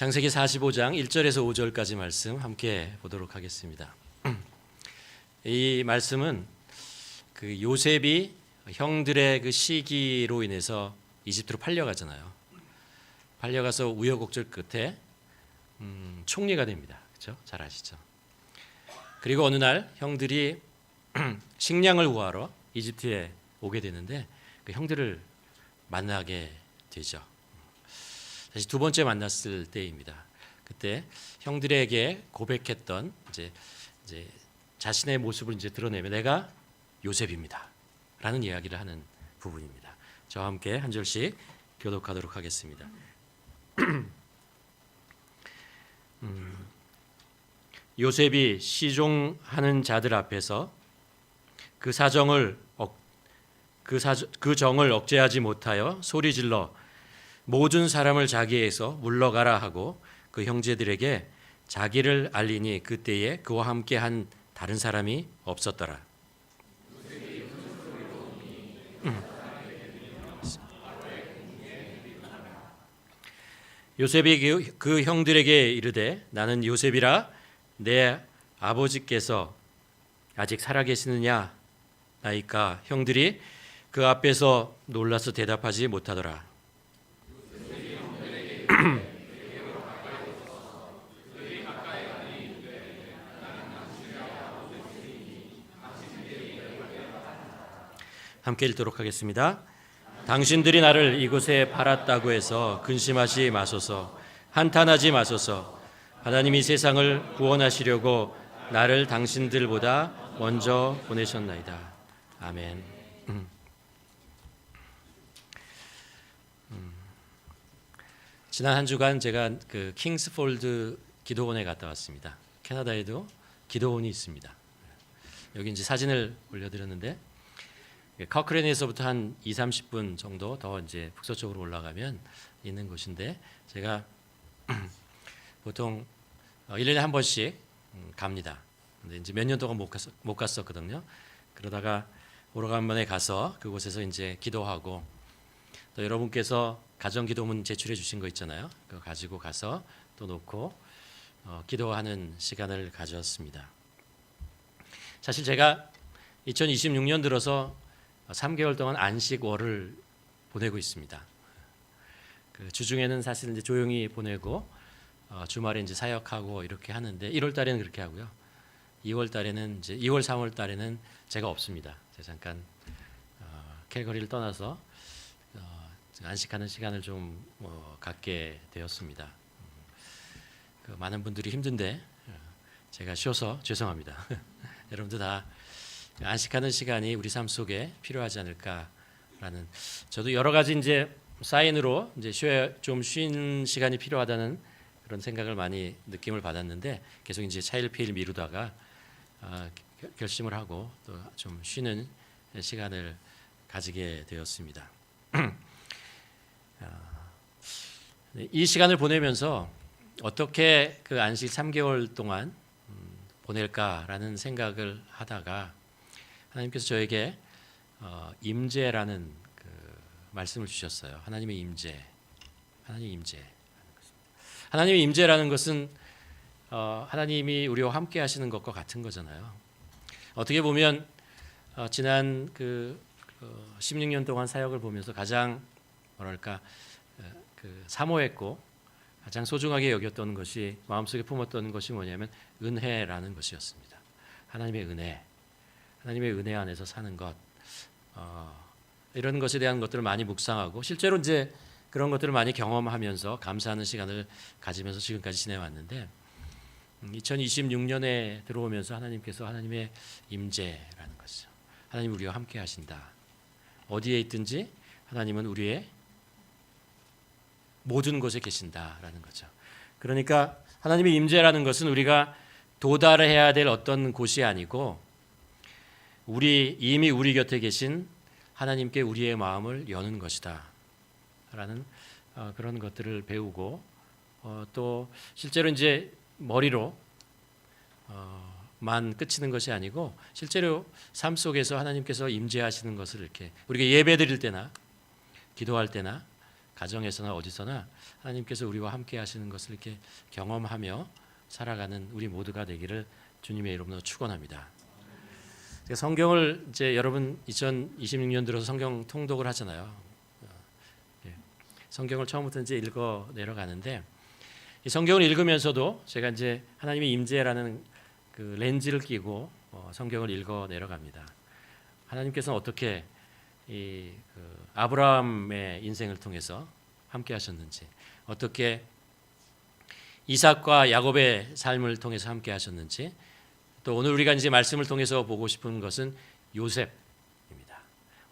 창세기 45장 1절에서 5절까지 말씀 함께 보도록 하겠습니다. 이 말씀은 그 요셉이 형들의 그 시기로 인해서 이집트로 팔려가잖아요. 팔려가서 우여곡절 끝에 총리가 됩니다. 그렇죠? 잘 아시죠? 그리고 어느 날 형들이 식량을 구하러 이집트에 오게 되는데 그 형들을 만나게 되죠. 다시 두 번째 만났을 때입니다. 그때 형들에게 고백했던 이제 자신의 모습을 이제 드러내며 내가 요셉입니다라는 이야기를 하는 부분입니다. 저와 함께 한 절씩 교독하도록 하겠습니다. 요셉이 시종하는 자들 앞에서 그 정을 억제하지 못하여 소리질러 모든 사람을 자기에서 물러가라 하고 그 형제들에게 자기를 알리니 그때에 그와 함께한 다른 사람이 없었더라. 요셉이 그 형들에게 이르되 나는 요셉이라 내 아버지께서 아직 살아계시느냐 나이까 형들이 그 앞에서 놀라서 대답하지 못하더라. 함께 읽도록 하겠습니다. 당신들이 나를 이곳에 팔았다고 해서 근심하지 마소서, 한탄하지 마소서. 하나님이 세상을 구원하시려고 나를 당신들보다 먼저 보내셨나이다. 아멘. 지난 한 주간 제가 그 킹스폴드 기도원에 갔다 왔습니다. 캐나다에도 기도원이 있습니다. 여기 이제 사진을 올려드렸는데 커크랜에서부터 한 20-30분 정도 더 이제 북서쪽으로 올라가면 있는 곳인데 제가 보통 1년에 한 번씩 갑니다. 근데 이제 몇 년 동안 못 갔었거든요. 그러다가 오래간만에 가서 그곳에서 이제 기도하고 또 여러분께서 가정 기도문 제출해 주신 거 있잖아요. 그거 가지고 가서 또 놓고 기도하는 시간을 가졌습니다. 사실 제가 2026년 들어서 3개월 동안 안식월을 보내고 있습니다. 그 주중에는 사실 이제 조용히 보내고 주말에 이제 사역하고 이렇게 하는데 1월 달에는 그렇게 하고요. 2월 달에는 이제 2월 3월 달에는 제가 없습니다. 제가 잠깐 캘거리를 떠나서 안식하는 시간을 좀 갖게 되었습니다. 그 많은 분들이 힘든데 제가 쉬어서 죄송합니다. 여러분들 다 안식하는 시간이 우리 삶 속에 필요하지 않을까라는 저도 여러 가지 이제 사인으로 이제 좀 쉬는 시간이 필요하다는 그런 생각을 많이 느낌을 받았는데 계속 이제 차일피일 미루다가 결심을 하고 또 좀 쉬는 시간을 가지게 되었습니다. 이 시간을 보내면서 어떻게 그 안식 3개월 동안 보낼까라는 생각을 하다가 하나님께서 저에게 임재라는 그 말씀을 주셨어요. 하나님의 임재, 하나님의 임재. 하나님의 임재라는 것은 하나님이 우리와 함께 하시는 것과 같은 거잖아요. 어떻게 보면 지난 그 16년 동안 사역을 보면서 가장 뭐랄까 그 사모했고 가장 소중하게 여겼던 것이 마음속에 품었던 것이 뭐냐면 은혜라는 것이었습니다. 하나님의 은혜, 하나님의 은혜 안에서 사는 것, 이런 것에 대한 것들을 많이 묵상하고 실제로 이제 그런 것들을 많이 경험하면서 감사하는 시간을 가지면서 지금까지 지내왔는데 2026년에 들어오면서 하나님께서 하나님의 임재라는 것이죠. 하나님 우리와 함께 하신다. 어디에 있든지 하나님은 우리의 모든 곳에 계신다라는 거죠. 그러니까 하나님의 임재라는 것은 우리가 도달해야 될 어떤 곳이 아니고 이미 우리 곁에 계신 하나님께 우리의 마음을 여는 것이다 라는 그런 것들을 배우고 또 실제로 이제 머리로 만 그치는 것이 아니고 실제로 삶 속에서 하나님께서 임재하시는 것을 이렇게 우리가 예배 드릴 때나 기도할 때나 가정에서나 어디서나 하나님께서 우리와 함께 하시는 것을 이렇게 경험하며 살아가는 우리 모두가 되기를 주님의 이름으로 축원합니다. 성경을 이제 여러분 2026년 들어서 성경 통독을 하잖아요. 성경을 처음부터 이제 읽어 내려가는데 이 성경을 읽으면서도 제가 이제 하나님의 임재라는 그 렌즈를 끼고 성경을 읽어 내려갑니다. 하나님께서는 어떻게 아브라함의 인생을 통해서 함께 하셨는지, 어떻게 이삭과 야곱의 삶을 통해서 함께 하셨는지, 또 오늘 우리가 이제 말씀을 통해서 보고 싶은 것은 요셉입니다.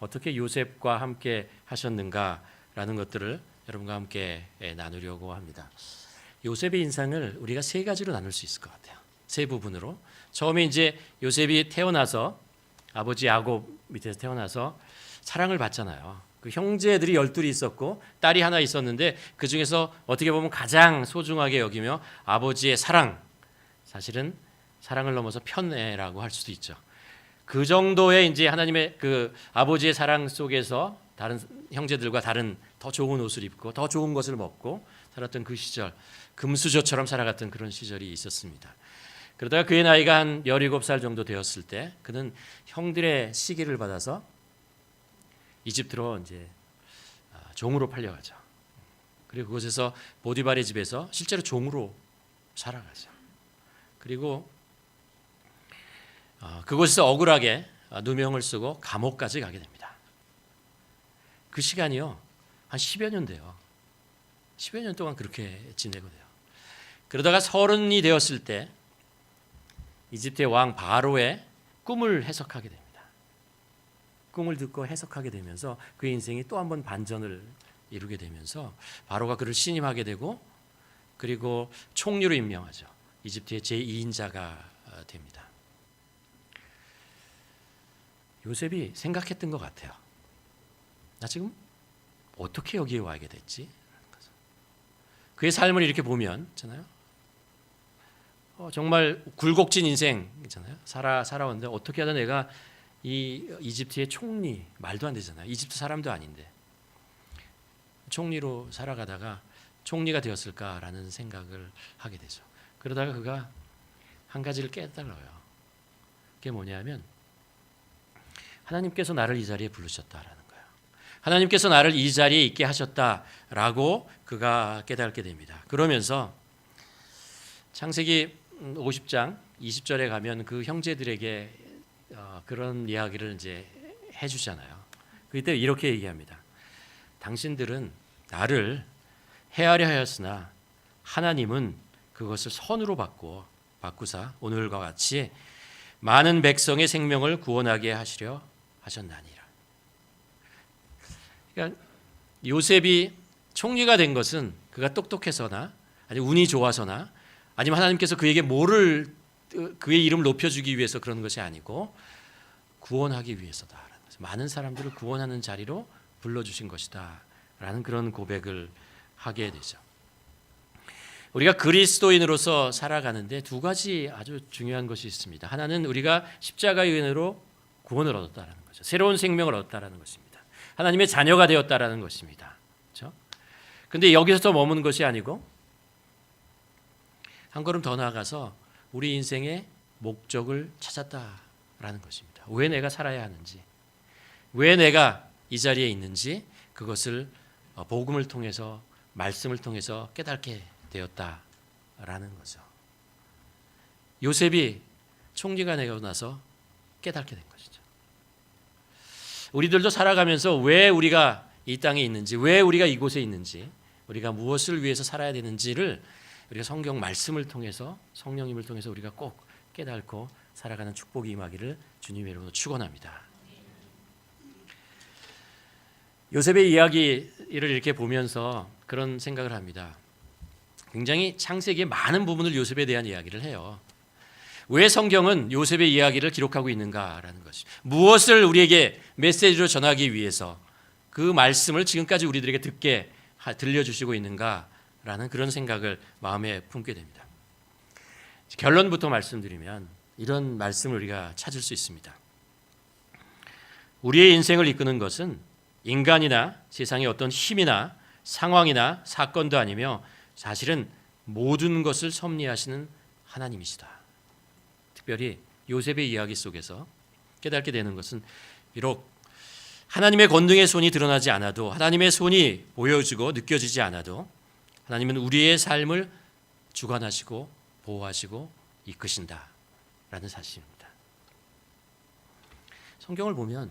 어떻게 요셉과 함께 하셨는가라는 것들을 여러분과 함께 나누려고 합니다. 요셉의 인상을 우리가 세 가지로 나눌 수 있을 것 같아요. 세 부분으로. 처음에 이제 요셉이 태어나서 아버지 야곱 밑에서 태어나서 사랑을 받잖아요. 그 형제들이 12이 있었고 딸이 하나 있었는데 그 중에서 어떻게 보면 가장 소중하게 여기며 아버지의 사랑, 사실은 사랑을 넘어서 편애라고 할 수도 있죠. 그 정도의 이제 하나님의 그 아버지의 사랑 속에서 다른 형제들과 다른 더 좋은 옷을 입고 더 좋은 것을 먹고 살았던 그 시절, 금수저처럼 살아갔던 그런 시절이 있었습니다. 그러다가 그의 나이가 한 17살 정도 되었을 때 그는 형들의 시기를 받아서 이집트로 이제 종으로 팔려가죠. 그리고 그곳에서 보디발의 집에서 실제로 종으로 살아가죠. 그리고 그곳에서 억울하게 누명을 쓰고 감옥까지 가게 됩니다. 그 시간이요 한 10여 년 돼요. 10여 년 동안 그렇게 지내고 돼요. 그러다가 30이 되었을 때 이집트의 왕 바로의 꿈을 해석하게 됩니다. 꿈을 듣고 해석하게 되면서 그의 인생이 또 한 번 반전을 이루게 되면서 바로가 그를 신임하게 되고 그리고 총리로 임명하죠. 이집트의 제2인자가 됩니다. 요셉이 생각했던 것 같아요. 나 지금 어떻게 여기에 와게 됐지? 그의 삶을 이렇게 보면 있잖아요. 정말 굴곡진 인생이잖아요. 살아왔는데 어떻게 하다 내가 이 이집트의 총리, 말도 안 되잖아요. 이집트 사람도 아닌데 총리로 살아가다가 총리가 되었을까라는 생각을 하게 되죠. 그러다가 그가 한 가지를 깨달아요. 그게 뭐냐면 하나님께서 나를 이 자리에 부르셨다라는 거예요. 하나님께서 나를 이 자리에 있게 하셨다라고 그가 깨닫게 됩니다. 그러면서 창세기 50장 20절에 가면 그 형제들에게 그런 이야기를 이제 해주잖아요. 그때 이렇게 얘기합니다. 당신들은 나를 해하려 하였으나 하나님은 그것을 선으로 바꾸사 오늘과 같이 많은 백성의 생명을 구원하게 하시려 하셨나니라. 그러니까 요셉이 총리가 된 것은 그가 똑똑해서나 아니 운이 좋아서나 아니면 하나님께서 그에게 그의 이름을 높여주기 위해서 그런 것이 아니고 구원하기 위해서다. 많은 사람들을 구원하는 자리로 불러주신 것이다 라는 그런 고백을 하게 되죠. 우리가 그리스도인으로서 살아가는데 두 가지 아주 중요한 것이 있습니다. 하나는 우리가 십자가의 은혜로 구원을 얻었다는 거죠. 새로운 생명을 얻었다는 것입니다. 하나님의 자녀가 되었다는 것입니다. 그렇죠? 근데 여기서 머무는 것이 아니고 한 걸음 더 나아가서 우리 인생의 목적을 찾았다라는 것입니다. 왜 내가 살아야 하는지, 왜 내가 이 자리에 있는지 그것을 복음을 통해서 말씀을 통해서 깨닫게 되었다라는 거죠. 요셉이 총리가 되고 나서 깨닫게 된 것이죠. 우리들도 살아가면서 왜 우리가 이 땅에 있는지, 왜 우리가 이곳에 있는지, 우리가 무엇을 위해서 살아야 되는지를 우리가 성경 말씀을 통해서 성령님을 통해서 우리가 꼭 깨닫고 살아가는 축복이 임하기를 주님의 이름으로 축원합니다. 요셉의 이야기를 이렇게 보면서 그런 생각을 합니다. 굉장히 창세기의 많은 부분을 요셉에 대한 이야기를 해요. 왜 성경은 요셉의 이야기를 기록하고 있는가라는 것이, 무엇을 우리에게 메시지로 전하기 위해서 그 말씀을 지금까지 우리들에게 들려주시고 있는가라는 그런 생각을 마음에 품게 됩니다. 결론부터 말씀드리면 이런 말씀을 우리가 찾을 수 있습니다. 우리의 인생을 이끄는 것은 인간이나 세상의 어떤 힘이나 상황이나 사건도 아니며 사실은 모든 것을 섭리하시는 하나님이시다. 특별히 요셉의 이야기 속에서 깨닫게 되는 것은 비록 하나님의 권능의 손이 드러나지 않아도, 하나님의 손이 보여지고 느껴지지 않아도 하나님은 우리의 삶을 주관하시고 보호하시고 이끄신다라는 사실입니다. 성경을 보면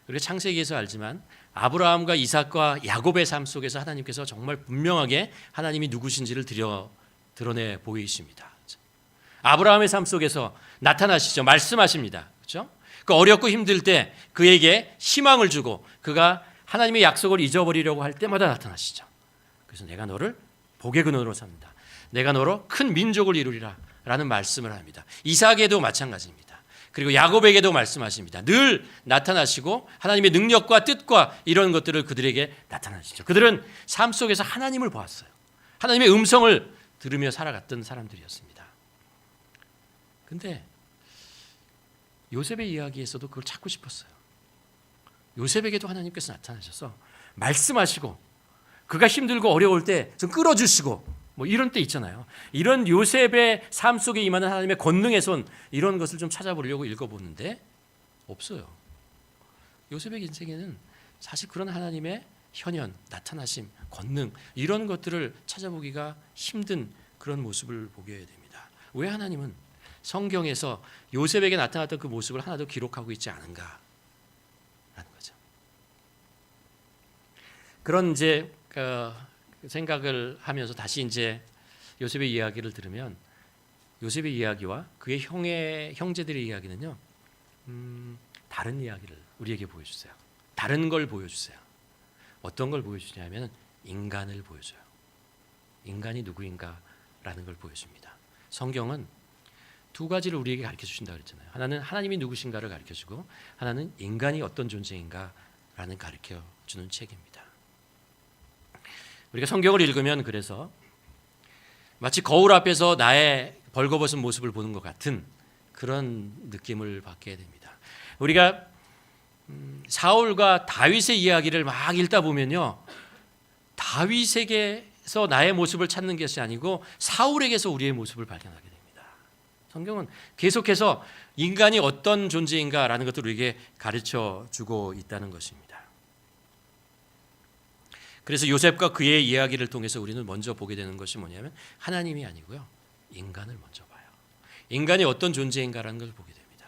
우리가 창세기에서 알지만 아브라함과 이삭과 야곱의 삶 속에서 하나님께서 정말 분명하게 하나님이 누구신지를 드러내 보이십니다. 아브라함의 삶 속에서 나타나시죠. 말씀하십니다. 그렇죠? 그 어렵고 힘들 때 그에게 희망을 주고 그가 하나님의 약속을 잊어버리려고 할 때마다 나타나시죠. 그래서 내가 너를 복의 근원으로 삼는다. 내가 너로 큰 민족을 이루리라 라는 말씀을 합니다. 이삭에도 마찬가지입니다. 그리고 야곱에게도 말씀하십니다. 늘 나타나시고 하나님의 능력과 뜻과 이런 것들을 그들에게 나타나시죠. 그들은 삶 속에서 하나님을 보았어요. 하나님의 음성을 들으며 살아갔던 사람들이었습니다. 근데 요셉의 이야기에서도 그걸 찾고 싶었어요. 요셉에게도 하나님께서 나타나셔서 말씀하시고 그가 힘들고 어려울 때 좀 끌어주시고 뭐 이런 때 있잖아요. 이런 요셉의 삶 속에 임하는 하나님의 권능의 손, 이런 것을 좀 찾아보려고 읽어보는데 없어요. 요셉의 인생에는 사실 그런 하나님의 현현, 나타나심, 권능 이런 것들을 찾아보기가 힘든 그런 모습을 보게 됩니다. 왜 하나님은 성경에서 요셉에게 나타났던 그 모습을 하나도 기록하고 있지 않은가라는 거죠. 그런 이제 생각을 하면서 다시 이제 요셉의 이야기를 들으면 요셉의 이야기와 그의 형제들의 이야기는요, 다른 이야기를 우리에게 보여주세요. 다른 걸 보여주세요. 어떤 걸 보여주냐면 인간을 보여줘요. 인간이 누구인가라는 걸 보여줍니다. 성경은 두 가지를 우리에게 가르쳐 주신다 그랬잖아요. 하나는 하나님이 누구신가를 가르쳐 주고 하나는 인간이 어떤 존재인가라는 가르쳐 주는 책입니다. 우리가 성경을 읽으면 그래서 마치 거울 앞에서 나의 벌거벗은 모습을 보는 것 같은 그런 느낌을 받게 됩니다. 우리가 사울과 다윗의 이야기를 막 읽다 보면요, 다윗에게서 나의 모습을 찾는 것이 아니고 사울에게서 우리의 모습을 발견하게 됩니다. 성경은 계속해서 인간이 어떤 존재인가라는 것들을 우리에게 가르쳐 주고 있다는 것입니다. 그래서 요셉과 그의 이야기를 통해서 우리는 먼저 보게 되는 것이 뭐냐면 하나님이 아니고요, 인간을 먼저 봐요. 인간이 어떤 존재인가라는 것을 보게 됩니다.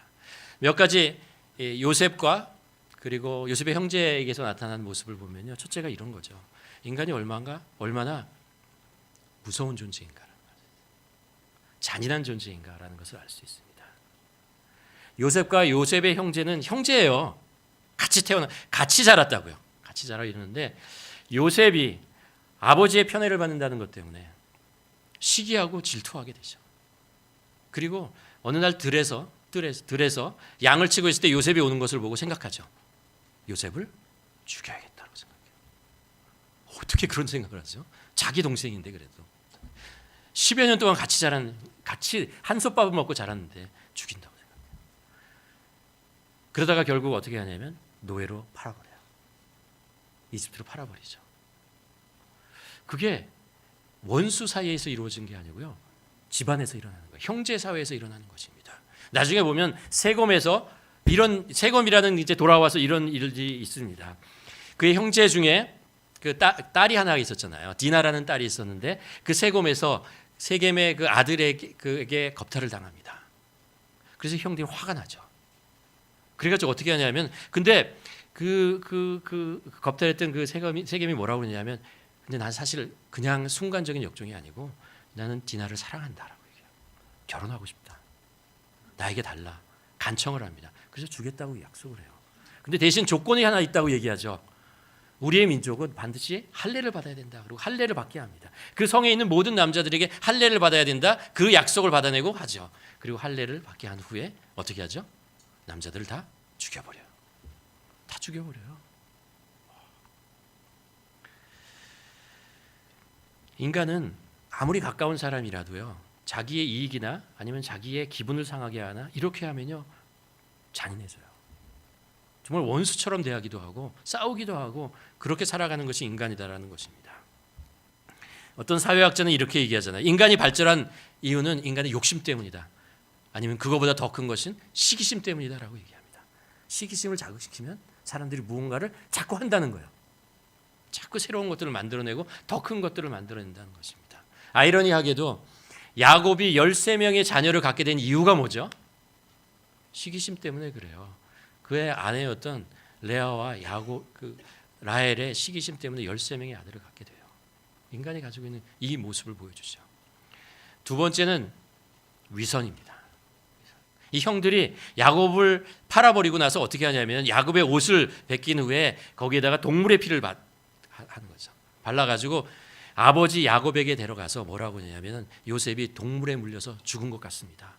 몇 가지 요셉과 그리고 요셉의 형제에게서 나타난 모습을 보면요, 첫째가 이런 거죠. 인간이 얼마나 무서운 존재인가, 잔인한 존재인가라는 것을 알 수 있습니다. 요셉과 요셉의 형제는 형제예요. 같이 자랐다고요. 같이 자라 이러는데 요셉이 아버지의 편애를 받는다는 것 때문에 시기하고 질투하게 되죠. 그리고 어느 날 들에서 양을 치고 있을 때 요셉이 오는 것을 보고 생각하죠. 요셉을 죽여야겠다고 생각해요. 어떻게 그런 생각을 하죠? 자기 동생인데 그래도 10여 년 동안 같이 한솥밥을 먹고 자랐는데 죽인다고 생각해요. 그러다가 결국 어떻게 하냐면 노예로 팔아버려요. 이집트로 팔아버리죠. 그게 원수 사이에서 이루어진 게 아니고요, 집안에서 일어나는 거예요. 형제 사회에서 일어나는 것입니다. 나중에 보면 세검이라는 이제 돌아와서 이런 일이 있습니다. 그의 형제 중에 그 딸이 하나 있었잖아요. 디나라는 딸이 있었는데 그 세검에서 세겜의 그 아들에게 겁탈을 당합니다. 그래서 형들이 화가 나죠. 그래가지고 어떻게 하냐면, 근데 그 겁탈했던 그 세겜이 뭐라고 그러냐면, 근데 난 사실 그냥 순간적인 역종이 아니고 나는 디나를 사랑한다라고 얘기해요. 결혼하고 싶다. 나에게 달라. 간청을 합니다. 그래서 주겠다고 약속을 해요. 근데 대신 조건이 하나 있다고 얘기하죠. 우리의 민족은 반드시 할례를 받아야 된다. 그리고 할례를 받게 합니다. 그 성에 있는 모든 남자들에게 할례를 받아야 된다. 그 약속을 받아내고 하죠. 그리고 할례를 받게 한 후에 어떻게 하죠? 남자들을 다 죽여버려요. 다 죽여버려요. 인간은 아무리 가까운 사람이라도요, 자기의 이익이나 아니면 자기의 기분을 상하게 하나 이렇게 하면요, 잔인해져요. 정말 원수처럼 대하기도 하고 싸우기도 하고 그렇게 살아가는 것이 인간이다라는 것입니다. 어떤 사회학자는 이렇게 얘기하잖아요. 인간이 발전한 이유는 인간의 욕심 때문이다. 아니면 그거보다 더 큰 것은 시기심 때문이다라고 얘기합니다. 시기심을 자극시키면 사람들이 무언가를 자꾸 한다는 거예요. 자꾸 새로운 것들을 만들어내고 더 큰 것들을 만들어낸다는 것입니다. 아이러니하게도 야곱이 13명의 자녀를 갖게 된 이유가 뭐죠? 시기심 때문에 그래요. 그의 아내였던 레아와 라헬의 시기심 때문에 13명의 아들을 갖게 돼요. 인간이 가지고 있는 이 모습을 보여주죠. 두 번째는 위선입니다. 이 형들이 야곱을 팔아버리고 나서 어떻게 하냐면 야곱의 옷을 벗긴 후에 거기에다가 동물의 피를 하는 거죠. 발라가지고 아버지 야곱에게 데려가서 뭐라고 하냐면 요셉이 동물에 물려서 죽은 것 같습니다.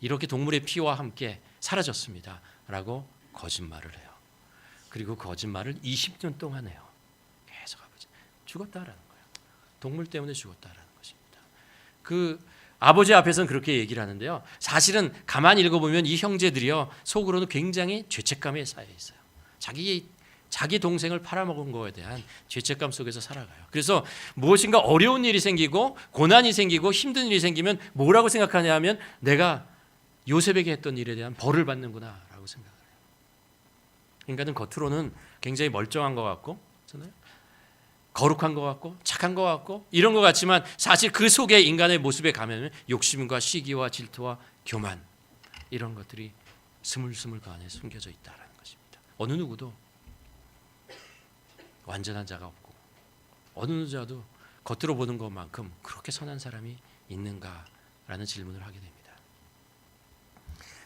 이렇게 동물의 피와 함께 사라졌습니다. 라고 거짓말을 해요. 그리고 거짓말을 20년 동안 해요. 계속 아버지 죽었다라는 거예요. 동물 때문에 죽었다라는 것입니다. 그 아버지 앞에서는 그렇게 얘기를 하는데요. 사실은 가만히 읽어보면 이 형제들이요 속으로는 굉장히 죄책감에 쌓여 있어요. 자기 동생을 팔아먹은 거에 대한 죄책감 속에서 살아가요. 그래서 무엇인가 어려운 일이 생기고 고난이 생기고 힘든 일이 생기면 뭐라고 생각하냐면 내가 요셉에게 했던 일에 대한 벌을 받는구나라고 생각을 해요. 인간은 겉으로는 굉장히 멀쩡한 것 같고 거룩한 것 같고 착한 것 같고 이런 것 같지만 사실 그 속에 인간의 모습에 가면 욕심과 시기와 질투와 교만 이런 것들이 스물스물 그 안에 숨겨져 있다는 것입니다. 어느 누구도 완전한 자가 없고 어느 자도 겉으로 보는 것만큼 그렇게 선한 사람이 있는가라는 질문을 하게 됩니다.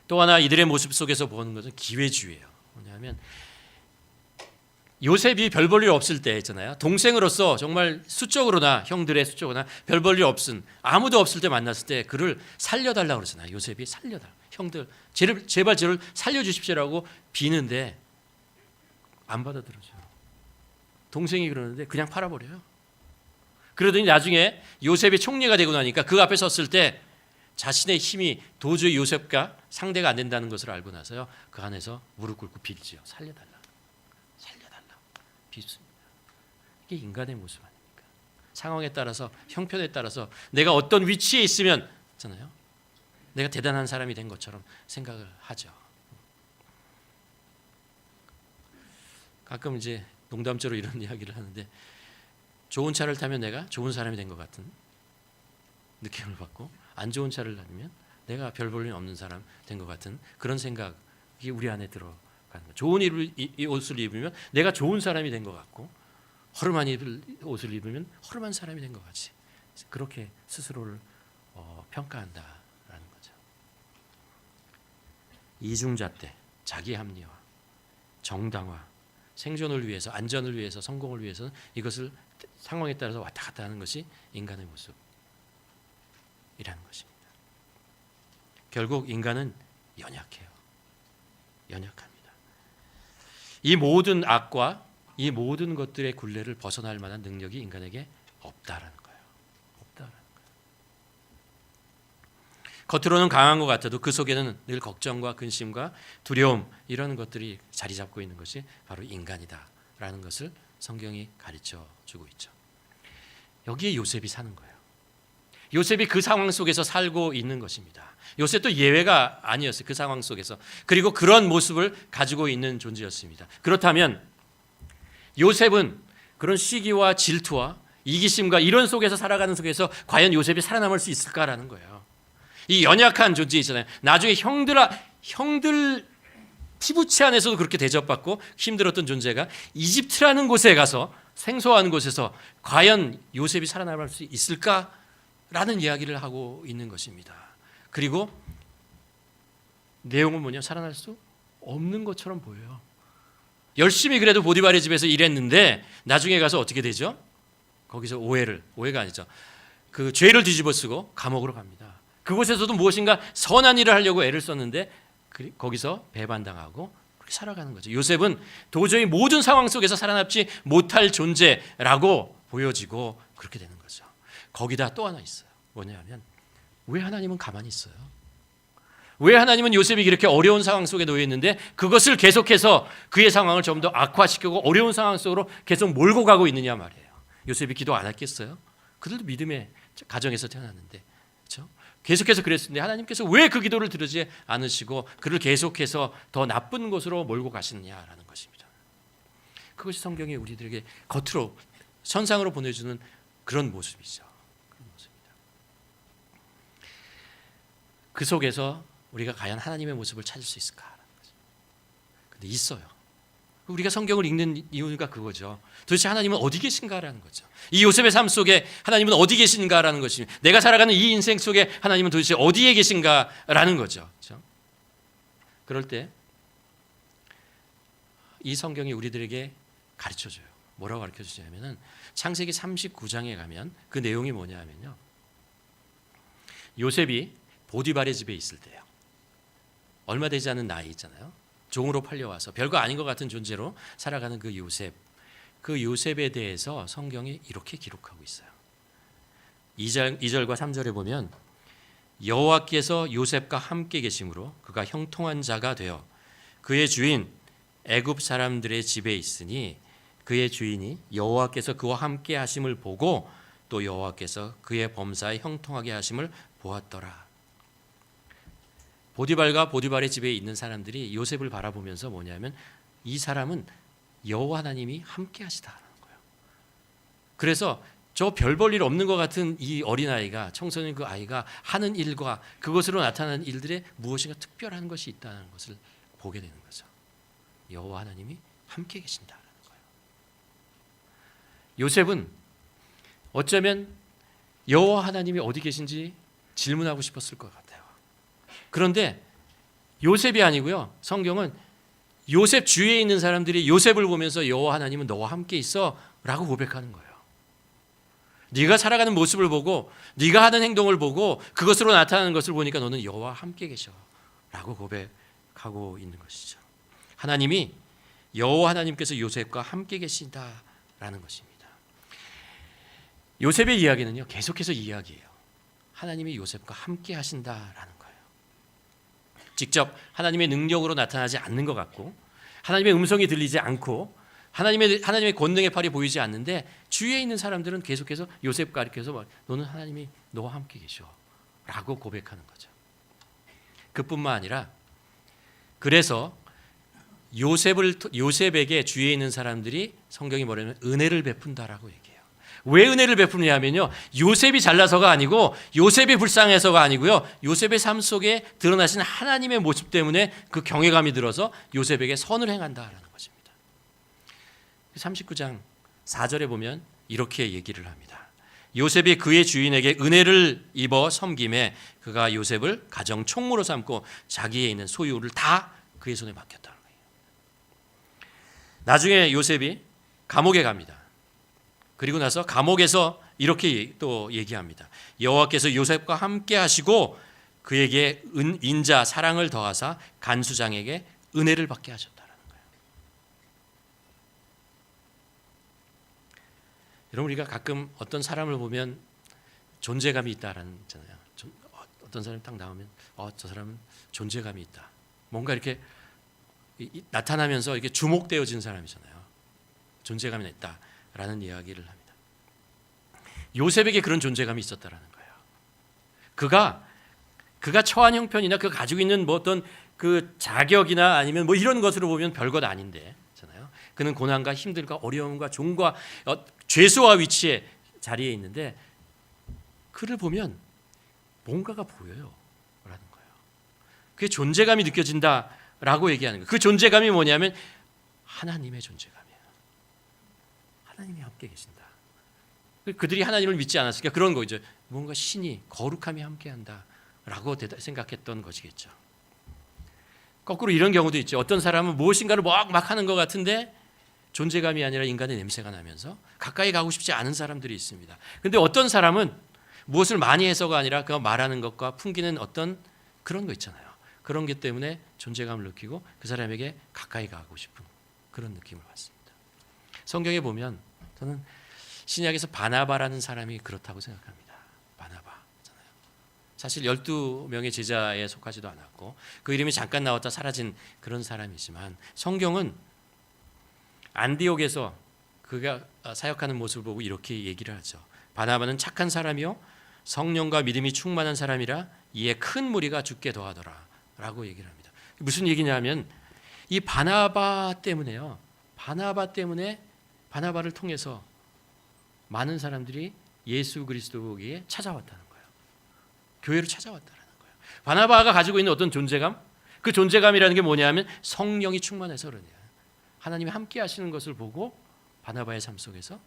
또 하나 이들의 모습 속에서 보는 것은 기회주의예요. 뭐냐면 요셉이 별 볼 일 없을 때 있잖아요. 동생으로서 정말 수적으로나 형들의 수적으로나 별 볼 일 없은 아무도 없을 때 만났을 때 그를 살려달라고 그러잖아요. 요셉이 살려달라. 형들 제발 저를 살려주십시오라고 비는데 안 받아들여줘요. 동생이 그러는데 그냥 팔아버려요. 그러더니 나중에 요셉이 총리가 되고 나니까 그 앞에 섰을 때 자신의 힘이 도저히 요셉과 상대가 안 된다는 것을 알고 나서요. 그 안에서 무릎 꿇고 빌지요. 살려달라. 빚습니다. 이게 인간의 모습 아닙니까? 상황에 따라서 형편에 따라서 내가 어떤 위치에 있으면 있잖아요. 내가 대단한 사람이 된 것처럼 생각을 하죠. 가끔 이제 농담처럼 이런 이야기를 하는데 좋은 차를 타면 내가 좋은 사람이 된 것 같은 느낌을 받고 안 좋은 차를 타면 내가 별 볼 일 없는 사람 된 것 같은 그런 생각이 우리 안에 들어. 좋은 옷을 입으면 내가 좋은 사람이 된 것 같고 허름한 옷을 입으면 허름한 사람이 된 것 같이 그렇게 스스로를 평가한다라는 거죠. 이중잣대, 자기 합리화, 정당화, 생존을 위해서 안전을 위해서 성공을 위해서는 이것을 상황에 따라서 왔다 갔다 하는 것이 인간의 모습이라는 것입니다. 결국 인간은 연약해요. 연약합니다. 이 모든 악과 이 모든 것들의 굴레를 벗어날 만한 능력이 인간에게 없다라는 거예요. 없다라는 거예요. 겉으로는 강한 것 같아도 그 속에는 늘 걱정과 근심과 두려움 이런 것들이 자리 잡고 있는 것이 바로 인간이다라는 것을 성경이 가르쳐 주고 있죠. 여기에 요셉이 사는 거예요. 요셉이 그 상황 속에서 살고 있는 것입니다. 요셉도 예외가 아니었어요. 그 상황 속에서. 그리고 그런 모습을 가지고 있는 존재였습니다. 그렇다면 요셉은 그런 시기와 질투와 이기심과 이런 속에서 살아가는 속에서 과연 요셉이 살아남을 수 있을까라는 거예요. 이 연약한 존재 있잖아요. 나중에 형들 피부치 안에서도 그렇게 대접받고 힘들었던 존재가 이집트라는 곳에 가서 생소한 곳에서 과연 요셉이 살아남을 수 있을까라는 이야기를 하고 있는 것입니다. 그리고 내용은 뭐냐? 살아날 수 없는 것처럼 보여요. 열심히 그래도 보디발의 집에서 일했는데 나중에 가서 어떻게 되죠? 거기서 오해가 아니죠. 그 죄를 뒤집어쓰고 감옥으로 갑니다. 그곳에서도 무엇인가 선한 일을 하려고 애를 썼는데 거기서 배반당하고 그렇게 살아가는 거죠. 요셉은 도저히 모든 상황 속에서 살아남지 못할 존재라고 보여지고 그렇게 되는 거죠. 거기다 또 하나 있어요. 뭐냐면 왜 하나님은 가만히 있어요? 왜 하나님은 요셉이 이렇게 어려운 상황 속에 놓여 있는데 그것을 계속해서 그의 상황을 좀 더 악화시키고 어려운 상황 속으로 계속 몰고 가고 있느냐 말이에요. 요셉이 기도 안 했겠어요? 그들도 믿음의 가정에서 태어났는데, 그렇죠? 계속해서 그랬는데 하나님께서 왜 그 기도를 들으지 않으시고 그를 계속해서 더 나쁜 곳으로 몰고 가시느냐라는 것입니다. 그것이 성경이 우리들에게 겉으로 선상으로 보내주는 그런 모습이죠. 그런 모습입니다. 그 속에서 우리가 과연 하나님의 모습을 찾을 수 있을까? 근데 있어요. 우리가 성경을 읽는 이유가 그거죠. 도대체 하나님은 어디 계신가라는 거죠. 이 요셉의 삶 속에 하나님은 어디 계신가라는 것입니다. 내가 살아가는 이 인생 속에 하나님은 도대체 어디에 계신가라는 거죠. 그렇죠? 그럴 때 이 성경이 우리들에게 가르쳐줘요. 뭐라고 가르쳐주냐면은 창세기 39장에 가면 그 내용이 뭐냐면요. 요셉이 보디발의 집에 있을 때요. 얼마 되지 않은 나이 있잖아요. 종으로 팔려와서 별거 아닌 것 같은 존재로 살아가는 그 요셉에 대해서 성경이 이렇게 기록하고 있어요. 2절과 3절에 보면 여호와께서 요셉과 함께 계심으로 그가 형통한 자가 되어 그의 주인 애굽 사람들의 집에 있으니 그의 주인이 여호와께서 그와 함께 하심을 보고 또 여호와께서 그의 범사에 형통하게 하심을 보았더라. 보디발과 보디발의 집에 있는 사람들이 요셉을 바라보면서 뭐냐면 이 사람은 여호와 하나님이 함께 하시다는 거예요. 그래서 저 별 볼 일 없는 것 같은 이 어린아이가, 청소년 그 아이가 하는 일과 그것으로 나타나는 일들에 무엇인가 특별한 것이 있다는 것을 보게 되는 거죠. 여호와 하나님이 함께 계신다는 거예요. 요셉은 어쩌면 여호와 하나님이 어디 계신지 질문하고 싶었을 것 같아요. 그런데 요셉이 아니고요. 성경은 요셉 주위에 있는 사람들이 요셉을 보면서 여호와 하나님은 너와 함께 있어 라고 고백하는 거예요. 네가 살아가는 모습을 보고 네가 하는 행동을 보고 그것으로 나타나는 것을 보니까 너는 여호와 함께 계셔 라고 고백하고 있는 것이죠. 하나님이 여호와 하나님께서 요셉과 함께 계신다라는 것입니다. 요셉의 이야기는요. 계속해서 이야기해요. 하나님이 요셉과 함께 하신다라는 거예요. 직접 하나님의 능력으로 나타나지 않는 것 같고 하나님의 음성이 들리지 않고 하나님의 권능의 팔이 보이지 않는데 주위에 있는 사람들은 계속해서 요셉 가리켜서 너는 하나님이 너와 함께 계셔 라고 고백하는 거죠. 그뿐만 아니라 그래서 요셉에게 주위에 있는 사람들이 성경이 뭐냐면 은혜를 베푼다라고 얘기해요. 왜 은혜를 베푸느냐면요. 요셉이 잘나서가 아니고 요셉이 불쌍해서가 아니고요. 요셉의 삶 속에 드러나신 하나님의 모습 때문에 그 경외감이 들어서 요셉에게 선을 행한다라는 것입니다. 39장 4절에 보면 이렇게 얘기를 합니다. 요셉이 그의 주인에게 은혜를 입어 섬김에 그가 요셉을 가정 총무로 삼고 자기에 있는 소유를 다 그의 손에 맡겼다는 거예요. 나중에 요셉이 감옥에 갑니다. 그리고 나서 감옥에서 이렇게 또 얘기합니다. 여호와께서 요셉과 함께 하시고 그에게 인자 사랑을 더하사 간수장에게 은혜를 받게 하셨다라는 거예요. 여러분 우리가 가끔 어떤 사람을 보면 존재감이 있다라는 있잖아요. 어떤 사람이 딱 나오면 저 사람은 존재감이 있다. 뭔가 이렇게 나타나면서 이렇게 주목되어진 사람이잖아요. 존재감이 있다라는 이야기를 합니다. 요셉에게 그런 존재감이 있었다라는 거예요. 그가 처한 형편이나 그가 가지고 있는 뭐 어떤 그 자격이나 아니면 뭐 이런 것으로 보면 별것 아닌데, 잖아요. 그는 고난과 힘들과 어려움과 종과 죄수와 위치에 자리에 있는데 그를 보면 뭔가가 보여요. 라는 거예요. 그게 존재감이 느껴진다라고 얘기하는 거예요. 그 존재감이 뭐냐면 하나님의 존재감이에요. 하나님이 함께 계신다. 그들이 하나님을 믿지 않았으니까 그런 거죠. 뭔가 신이 거룩함이 함께한다라고 생각했던 것이겠죠. 거꾸로 이런 경우도 있죠. 어떤 사람은 무엇인가를 막 하는 것 같은데 존재감이 아니라 인간의 냄새가 나면서 가까이 가고 싶지 않은 사람들이 있습니다. 그런데 어떤 사람은 무엇을 많이 해서가 아니라 그 말하는 것과 풍기는 어떤 그런 거 있잖아요. 그런 게 때문에 존재감을 느끼고 그 사람에게 가까이 가고 싶은 그런 느낌을 받습니다. 성경에 보면 저는 신약에서 바나바라는 사람이 그렇다고 생각합니다. 바나바잖아요. 사실 12명의 제자에 속하지도 않았고 그 이름이 잠깐 나왔다 사라진 그런 사람이지만 성경은 안디옥에서 그가 사역하는 모습을 보고 이렇게 얘기를 하죠. 바나바는 착한 사람이요 성령과 믿음이 충만한 사람이라 이에 큰 무리가 죽게 더하더라 라고 얘기를 합니다. 무슨 얘기냐면 이 바나바 때문에요. 바나바 때문에 바나바를 통해서 많은 사람들이 예수 그리스도에게 찾아왔다는 거예요. 교회로 찾아왔다는 거예요. 바나바가 가지고 있는 어떤 존재감, 그 존재감이라는 게 뭐냐면 성령이 충만해서 그러냐. 하나님이 함께 하시는 것을 보고 바나바의 삶 속에서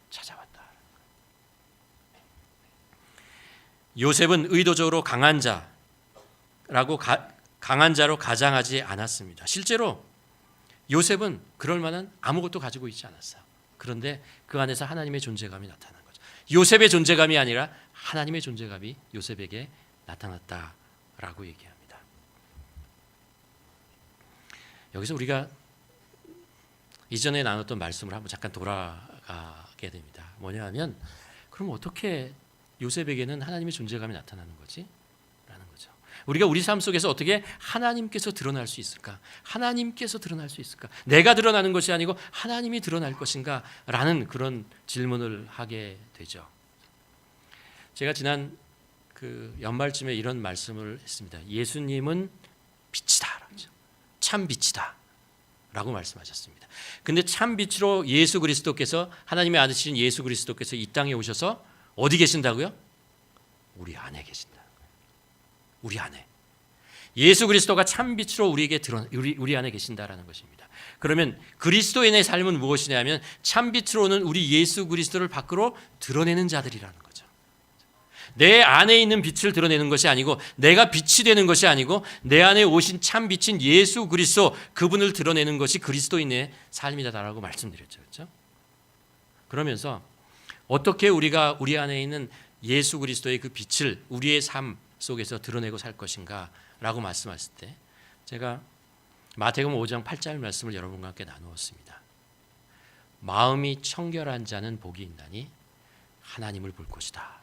찾아왔다. 요셉은 의도적으로 강한 자로 가장하지 않았습니다. 실제로 요셉은 그럴 만한 아무것도 가지고 있지 않았어요. 그런데 그 안에서 하나님의 존재감이 나타난 거죠. 요셉의 존재감이 아니라 하나님의 존재감이 요셉에게 나타났다라고 얘기합니다. 여기서 우리가 이전에 나눴던 말씀을 한번 잠깐 돌아가게 됩니다. 뭐냐 하면 그럼 어떻게 요셉에게는 하나님의 존재감이 나타나는 거지? 라는 거죠. 우리가 우리 삶 속에서 어떻게 하나님께서 드러날 수 있을까? 하나님께서 드러날 수 있을까? 내가 드러나는 것이 아니고 하나님이 드러날 것인가? 라는 그런 질문을 하게 되죠. 제가 지난 그 연말쯤에 이런 말씀을 했습니다. 예수님은 빛이다. 참 빛이다. 라고 말씀하셨습니다. 근데 참 빛으로 예수 그리스도께서 하나님의 아들이신 예수 그리스도께서 이 땅에 오셔서 어디 계신다고요? 우리 안에 계신다는 거예요. 우리 안에. 예수 그리스도가 참 빛으로 우리 안에 계신다라는 것입니다. 그러면 그리스도인의 삶은 무엇이냐면 참 빛으로는 우리 예수 그리스도를 밖으로 드러내는 자들이라는 거죠. 내 안에 있는 빛을 드러내는 것이 아니고 내가 빛이 되는 것이 아니고 내 안에 오신 참 빛인 예수 그리스도 그분을 드러내는 것이 그리스도인의 삶이다라고 말씀드렸죠. 그렇죠? 그러면서 어떻게 우리가 우리 안에 있는 예수 그리스도의 그 빛을 우리의 삶 속에서 드러내고 살 것인가 라고 말씀하실 때 제가 마태복음 5장 8절 말씀을 여러분과 함께 나누었습니다. 마음이 청결한 자는 복이 있나니 하나님을 볼 것이다.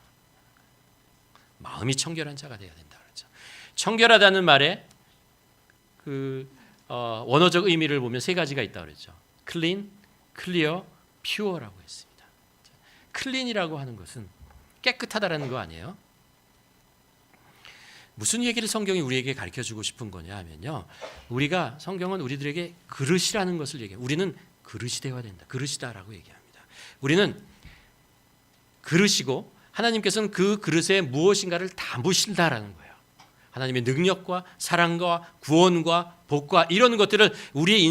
마음이 청결한 자가 되어야 된다 그렇죠. 청결하다는 말에 그 원어적 의미를 보면 세 가지가 있다고 그랬죠. clean, clear, pure라고 했습니다. 클린이라고 하는 것은 깨끗하다라는 거 아니에요? 무슨 얘기를 성경이 우리에게 가르쳐주고 싶은 거냐 하면요. 성경은 우리들에게 그릇이라는 것을 얘기해요. 우리는 그릇이 되어야 된다. 그릇이다라고 얘기합니다. 우리는 그릇이고 하나님께서는 그 그릇에 무엇인가를 담으신다라는 거예요. 하나님의 능력과 사랑과 구원과 복과 이런 것들을 우리의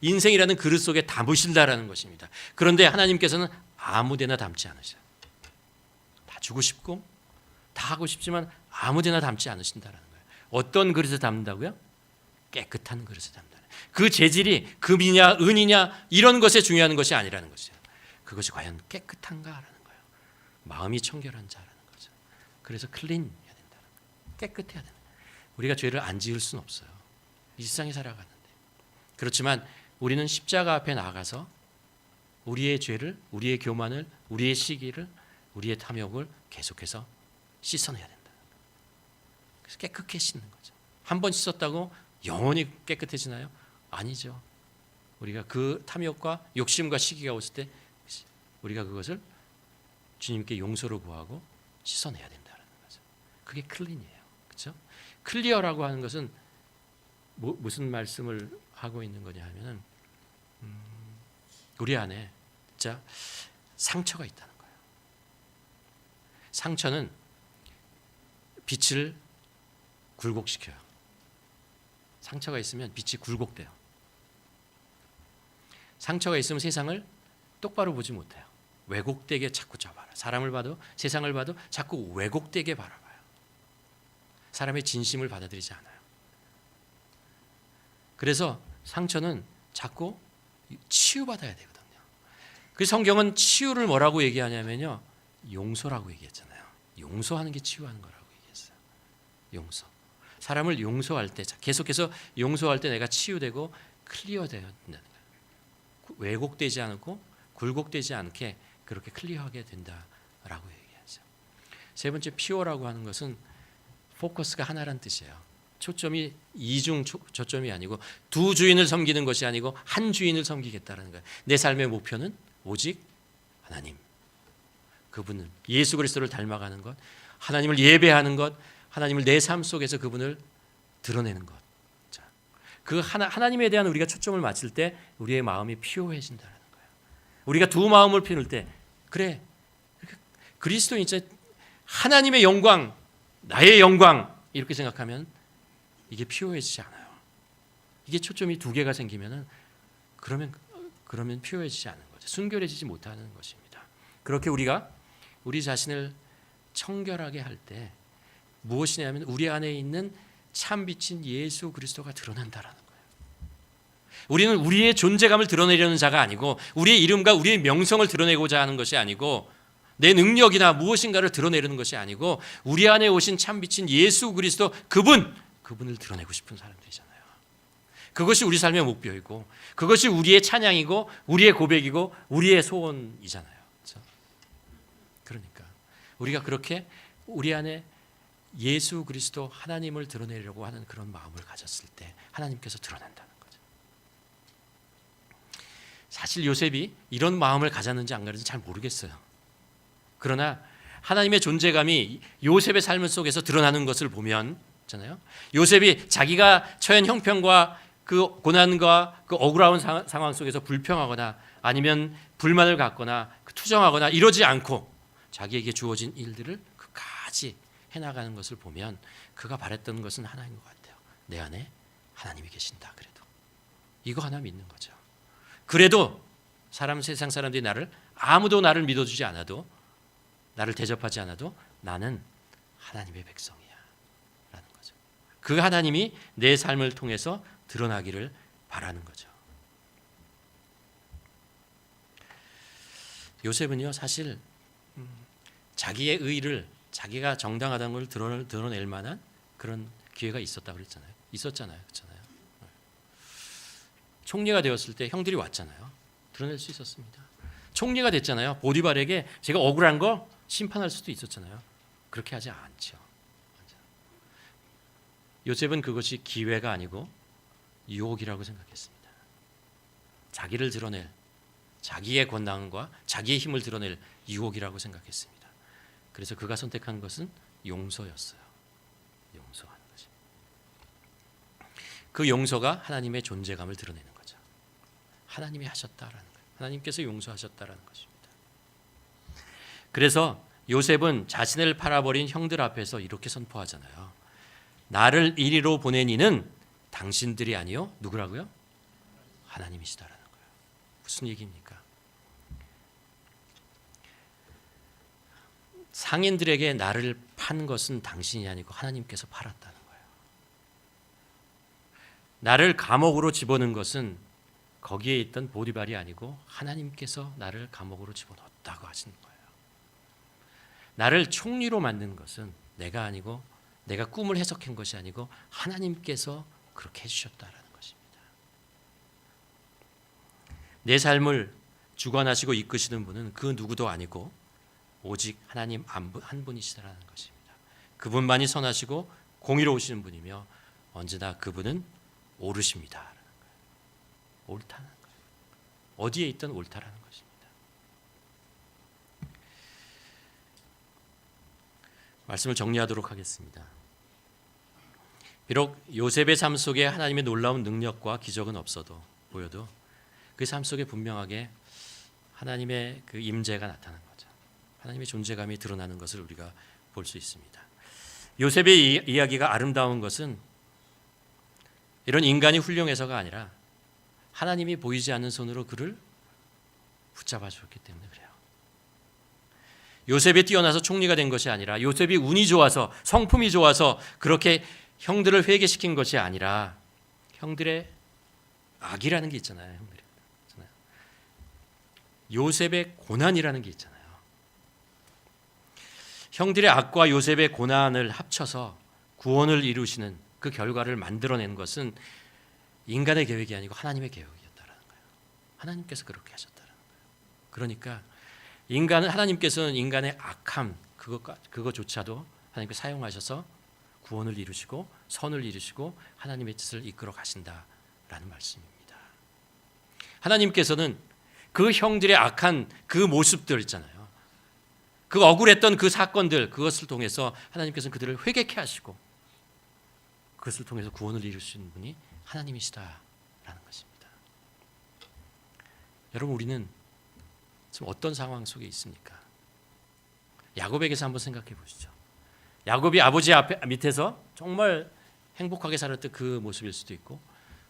인생이라는 그릇 속에 담으신다라는 것입니다. 그런데 하나님께서는 아무데나 담지 않으셔요. 다 주고 싶고 다 하고 싶지만 아무데나 담지 않으신다라는 거예요. 어떤 그릇에 담는다고요? 깨끗한 그릇에 담는다. 그 재질이 금이냐 은이냐 이런 것에 중요한 것이 아니라는 것이에요. 그것이 과연 깨끗한가라는 거예요. 마음이 청결한 자라는 거죠. 그래서 클린해야 된다. 깨끗해야 된다. 우리가 죄를 안 지을 수는 없어요. 이 세상에 살아가는데. 그렇지만 우리는 십자가 앞에 나가서 우리의 죄를, 우리의 교만을, 우리의 시기를, 우리의 탐욕을 계속해서 씻어내야 된다. 그래서 깨끗하게 씻는 거죠. 한 번 씻었다고 영원히 깨끗해지나요? 아니죠. 우리가 그 탐욕과 욕심과 시기가 왔을 때 우리가 그것을 주님께 용서를 구하고 씻어내야 된다는 거죠. 그게 클린이에요. 그렇죠? 클리어라고 하는 것은 무슨 말씀을 하고 있는 거냐 하면은 우리 안에 진짜 상처가 있다는 거예요. 상처는 빛을 굴곡시켜요. 상처가 있으면 빛이 굴곡돼요. 상처가 있으면 세상을 똑바로 보지 못해요. 왜곡되게 자꾸 잡아요. 사람을 봐도 세상을 봐도 자꾸 왜곡되게 바라봐요. 사람의 진심을 받아들이지 않아요. 그래서 상처는 자꾸 치유받아야 되거든요. 그래서 성경은 치유를 뭐라고 얘기하냐면요. 용서라고 얘기했잖아요. 용서하는 게 치유하는 거라고 얘기했어요. 용서. 사람을 용서할 때 계속해서 용서할 때 내가 치유되고 클리어되어야 된다는 거예요. 왜곡되지 않고 굴곡되지 않게 그렇게 클리어하게 된다라고 얘기하죠. 세 번째 피오라고 하는 것은 포커스가 하나란 뜻이에요. 초점이 이중 초점이 아니고 두 주인을 섬기는 것이 아니고 한 주인을 섬기겠다는 거예요. 내 삶의 목표는 오직 하나님. 그분은 예수 그리스도를 닮아가는 것, 하나님을 예배하는 것, 하나님을 내 삶 속에서 그분을 드러내는 것. 자, 그 하나님에 대한 우리가 초점을 맞출 때 우리의 마음이 피요해진다는 거예요. 우리가 두 마음을 피울 때 그래 그리스도 이제 하나님의 영광, 나의 영광 이렇게 생각하면 이게 피요해지지 않아요. 이게 초점이 두 개가 생기면은 그러면 피요해지지 않는 거죠. 순결해지지 못하는 것입니다. 그렇게 우리가 우리 자신을 청결하게 할 때 무엇이냐면 우리 안에 있는 참 빛인 예수 그리스도가 드러난다라는 거예요. 우리는 우리의 존재감을 드러내려는 자가 아니고 우리의 이름과 우리의 명성을 드러내고자 하는 것이 아니고 내 능력이나 무엇인가를 드러내려는 것이 아니고 우리 안에 오신 참 빛인 예수 그리스도 그분을 드러내고 싶은 사람들이잖아요. 그것이 우리 삶의 목표이고 그것이 우리의 찬양이고 우리의 고백이고 우리의 소원이잖아요. 그렇죠? 그러니까 우리가 그렇게 우리 안에 예수 그리스도 하나님을 드러내려고 하는 그런 마음을 가졌을 때 하나님께서 드러난다는 거죠. 사실 요셉이 이런 마음을 가졌는지 안 가졌는지 잘 모르겠어요. 그러나 하나님의 존재감이 요셉의 삶 속에서 드러나는 것을 보면 있잖아요. 요셉이 자기가 처한 형편과 그 고난과 그 억울한 상황 속에서 불평하거나 아니면 불만을 갖거나 투정하거나 이러지 않고 자기에게 주어진 일들을 끝까지 해나가는 것을 보면 그가 바랬던 것은 하나인 것 같아요. 내 안에 하나님이 계신다. 그래도 이거 하나 믿는 거죠. 그래도 세상 사람들이 아무도 나를 믿어주지 않아도 나를 대접하지 않아도 나는 하나님의 백성이야 라는 거죠. 그 하나님이 내 삶을 통해서 드러나기를 바라는 거죠. 요셉은요 사실 자기의 의를 자기가 정당하다는 걸 드러낼 만한 그런 기회가 있었다고 그랬잖아요. 있었잖아요. 그렇잖아요. 총리가 되었을 때 형들이 왔잖아요. 드러낼 수 있었습니다. 총리가 됐잖아요. 보디발에게 제가 억울한 거 심판할 수도 있었잖아요. 그렇게 하지 않죠. 요셉은 그것이 기회가 아니고 유혹이라고 생각했습니다. 자기를 드러낼 자기의 권능과 자기의 힘을 드러낼 유혹이라고 생각했습니다. 그래서 그가 선택한 것은 용서였어요. 용서하는 거죠. 그 용서가 하나님의 존재감을 드러내는 거죠. 하나님이 하셨다라는 거예요. 하나님께서 용서하셨다라는 것입니다. 그래서 요셉은 자신을 팔아버린 형들 앞에서 이렇게 선포하잖아요. 나를 이리로 보낸 이는 당신들이 아니요 누구라고요? 하나님이시다라는 거예요. 무슨 얘기입니까? 상인들에게 나를 판 것은 당신이 아니고 하나님께서 팔았다는 거예요. 나를 감옥으로 집어넣은 것은 거기에 있던 보디발이 아니고 하나님께서 나를 감옥으로 집어넣었다고 하시는 거예요. 나를 총리로 만든 것은 내가 아니고 내가 꿈을 해석한 것이 아니고 하나님께서 그렇게 해주셨다라는 것입니다. 내 삶을 주관하시고 이끄시는 분은 그 누구도 아니고 오직 하나님 한 분이시다라는 것입니다. 그분만이 선하시고 공의로우시는 분이며 언제나 그분은 옳으십니다. 옳다는 거예요. 어디에 있든 옳다라는 것입니다. 말씀을 정리하도록 하겠습니다. 비록 요셉의 삶 속에 하나님의 놀라운 능력과 기적은 없어도 보여도 그 삶 속에 분명하게 하나님의 그 임재가 나타난 거죠. 하나님의 존재감이 드러나는 것을 우리가 볼 수 있습니다. 요셉의 이야기가 아름다운 것은 이런 인간이 훌륭해서가 아니라 하나님이 보이지 않는 손으로 그를 붙잡아 주었기 때문에 그래요. 요셉이 뛰어나서 총리가 된 것이 아니라 요셉이 운이 좋아서 성품이 좋아서 그렇게 형들을 회개시킨 것이 아니라 형들의 악이라는 게 있잖아요. 형들이. 요셉의 고난이라는 게 있잖아요. 형들의 악과 요셉의 고난을 합쳐서 구원을 이루시는 그 결과를 만들어낸 것은 인간의 계획이 아니고 하나님의 계획이었다라는 거예요. 하나님께서 그렇게 하셨다라는 거예요. 그러니까 하나님께서는 인간의 악함 그것조차도 하나님께 사용하셔서 구원을 이루시고 선을 이루시고 하나님의 뜻을 이끌어 가신다라는 말씀입니다. 하나님께서는 그 형들의 악한 그 모습들 있잖아요. 그 억울했던 그 사건들, 그것을 통해서 하나님께서는 그들을 회개케 하시고 그것을 통해서 구원을 이룰 수 있는 분이 하나님이시다라는 것입니다. 여러분, 우리는 지금 어떤 상황 속에 있습니까? 야곱에게서 한번 생각해 보시죠. 야곱이 아버지 밑에서 정말 행복하게 살았던 그 모습일 수도 있고,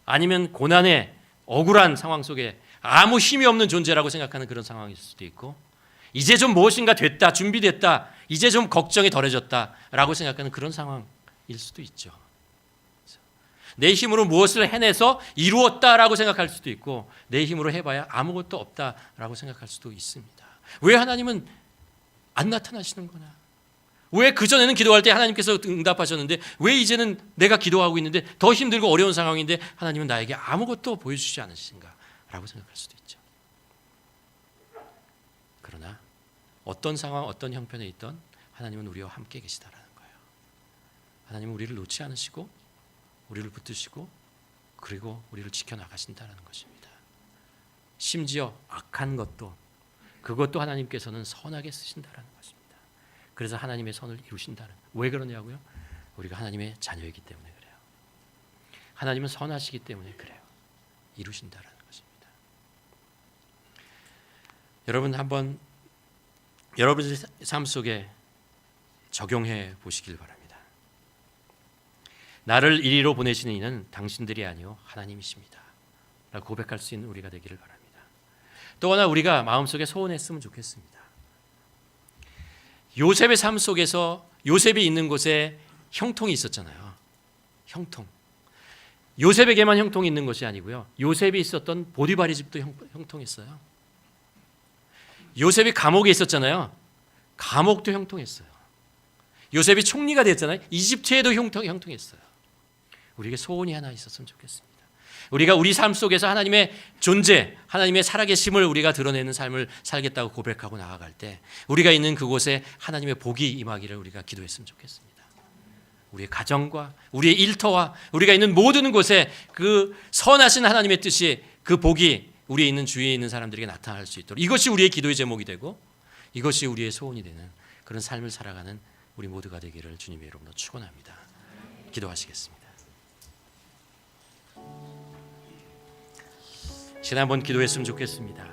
아니면 고난의 억울한 상황 속에 아무 힘이 없는 존재라고 생각하는 그런 상황일 수도 있고, 이제 좀 무엇인가 됐다, 준비됐다, 이제 좀 걱정이 덜해졌다라고 생각하는 그런 상황일 수도 있죠. 내 힘으로 무엇을 해내서 이루었다라고 생각할 수도 있고, 내 힘으로 해봐야 아무것도 없다라고 생각할 수도 있습니다. 왜 하나님은 안 나타나시는 거나? 왜 그전에는 기도할 때 하나님께서 응답하셨는데 왜 이제는 내가 기도하고 있는데 더 힘들고 어려운 상황인데 하나님은 나에게 아무것도 보여주지 않으신가? 라고 생각할 수도 있죠. 그러나 어떤 상황, 어떤 형편에 있던 하나님은 우리와 함께 계시다라는 거예요. 하나님은 우리를 놓지 않으시고 우리를 붙드시고 그리고 우리를 지켜나가신다는 것입니다. 심지어 악한 것도, 그것도 하나님께서는 선하게 쓰신다는 것입니다. 그래서 하나님의 선을 이루신다는. 왜 그러냐고요? 우리가 하나님의 자녀이기 때문에 그래요. 하나님은 선하시기 때문에 그래요. 이루신다는 것입니다. 여러분, 한번 여러분의 삶 속에 적용해 보시길 바랍니다. 나를 이리로 보내시는 이는 당신들이 아니요 하나님이십니다 라고 고백할 수 있는 우리가 되기를 바랍니다. 또 하나 우리가 마음속에 소원했으면 좋겠습니다. 요셉의 삶 속에서 요셉이 있는 곳에 형통이 있었잖아요. 형통. 요셉에게만 형통이 있는 것이 아니고요, 요셉이 있었던 보디발의 집도 형통했어요. 요셉이 감옥에 있었잖아요. 감옥도 형통했어요. 요셉이 총리가 됐잖아요. 이집트에도 형통했어요. 우리에게 소원이 하나 있었으면 좋겠습니다. 우리가 우리 삶 속에서 하나님의 존재, 하나님의 살아계심을 우리가 드러내는 삶을 살겠다고 고백하고 나아갈 때 우리가 있는 그곳에 하나님의 복이 임하기를 우리가 기도했으면 좋겠습니다. 우리의 가정과 우리의 일터와 우리가 있는 모든 곳에 그 선하신 하나님의 뜻이, 그 복이 우리에 있는 주위에 있는 사람들에게 나타날 수 있도록, 이것이 우리의 기도의 제목이 되고 이것이 우리의 소원이 되는 그런 삶을 살아가는 우리 모두가 되기를 주님의 이름으로 축원합니다. 기도하시겠습니다. 시간 한번 기도했으면 좋겠습니다.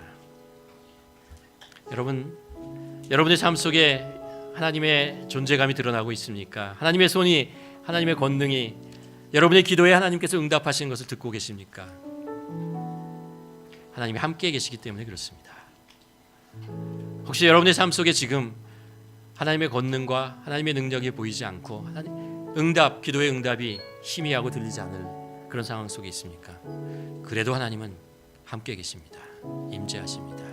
여러분의 삶 속에 하나님의 존재감이 드러나고 있습니까? 하나님의 손이, 하나님의 권능이 여러분의 기도에 하나님께서 응답하시는 것을 듣고 계십니까? 하나님이 함께 계시기 때문에 그렇습니다. 혹시 여러분의 삶 속에 지금 하나님의 권능과 하나님의 능력이 보이지 않고 기도의 응답이 희미하고 들리지 않을 그런 상황 속에 있습니까? 그래도 하나님은 함께 계십니다. 임재하십니다.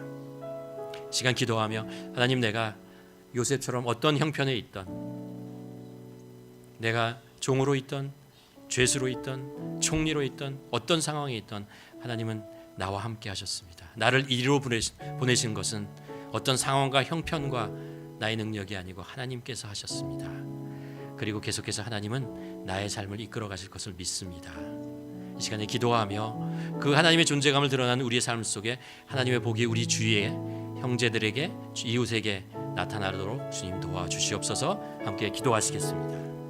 시간 기도하며 하나님, 내가 요셉처럼 어떤 형편에 있던, 내가 종으로 있던, 죄수로 있던, 총리로 있던, 어떤 상황에 있던 하나님은 나와 함께 하셨습니다. 나를 이리로 보내신 것은 어떤 상황과 형편과 나의 능력이 아니고 하나님께서 하셨습니다. 그리고 계속해서 하나님은 나의 삶을 이끌어 가실 것을 믿습니다. 이 시간에 기도하며 그 하나님의 존재감을 드러나는 우리의 삶 속에 하나님의 복이 우리 주위에 형제들에게, 이웃에게 나타나도록 주님 도와주시옵소서. 함께 기도하시겠습니다.